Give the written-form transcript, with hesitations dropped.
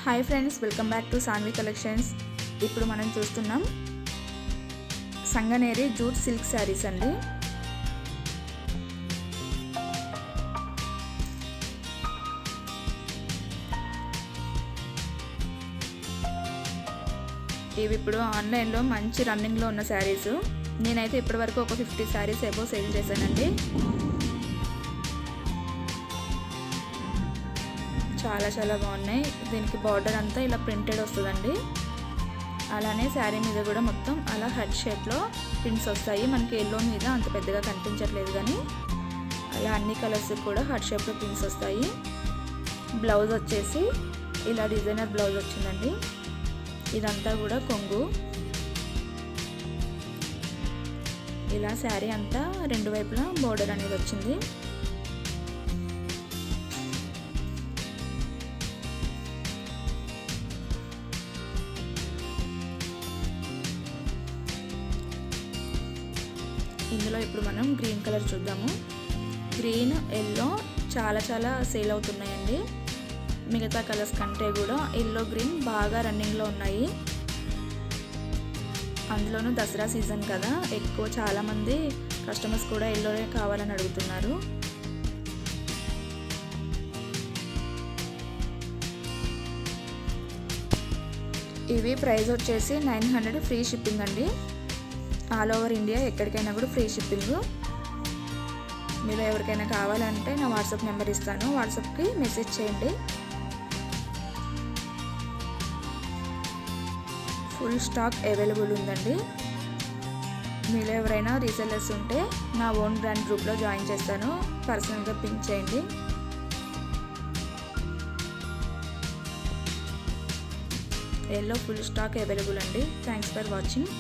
Hi friends, welcome back to Saanvi collections. ఇప్పుడు మనం చూస్తున్నాం సంగనేరి జూట్ సిల్క్ శారీస్ అండి. ఇవి ఇప్పుడు ఆన్లైన్లో మంచి రన్నింగ్లో ఉన్న శారీస్. నేనైతే ఇప్పటివరకు ఒక 50 శారీస్ ఏవో సేల్ చేశానండి. చాలా బాగున్నాయి. దీనికి బార్డర్ అంతా ఇలా ప్రింటెడ్ వస్తుందండి. అలానే శారీ మీద కూడా మొత్తం అలా హెడ్ షేప్లో ప్రింట్స్ వస్తాయి. మనకి ఎల్లో మీద అంత పెద్దగా కనిపించట్లేదు, కానీ అలా అన్ని కలర్స్ కూడా హెడ్ షేప్లో ప్రింట్స్ వస్తాయి. బ్లౌజ్ వచ్చేసి ఇలా డిజైనర్ బ్లౌజ్ వచ్చిందండి. ఇదంతా కూడా కొంగు. ఇలా శారీ అంతా రెండు వైపులా బోర్డర్ అనేది వచ్చింది. ఇందులో ఇప్పుడు మనం గ్రీన్ కలర్ చూద్దాము. గ్రీన్, ఎల్లో చాలా సేల్ అవుతున్నాయండి. మిగతా కలర్స్ కంటే కూడా ఎల్లో, గ్రీన్ బాగా రన్నింగ్లో ఉన్నాయి. అందులోనూ దసరా సీజన్ కదా, ఎక్కువ చాలామంది కస్టమర్స్ కూడా ఎల్లోనే కావాలని అడుగుతున్నారు. ఇవి ప్రైస్ వచ్చేసి 900 ఫ్రీ షిప్పింగ్ అండి. ఆల్ ఓవర్ ఇండియా ఎక్కడికైనా కూడా ఫ్రీ షిప్పింగ్. మీరు ఎవరికైనా కావాలంటే నా వాట్సాప్ నెంబర్ ఇస్తాను, వాట్సాప్కి మెసేజ్ చేయండి. ఫుల్ స్టాక్ అవైలబుల్ ఉందండి. మీరు ఎవరైనా రీసెల్లర్స్ ఉంటే నా ఓన్ బ్రాండ్ గ్రూప్లో జాయిన్ చేస్తాను, పర్సనల్గా పింక్ చేయండి. ఎల్లో ఫుల్ స్టాక్ అవైలబుల్ అండి. Thanks for watching.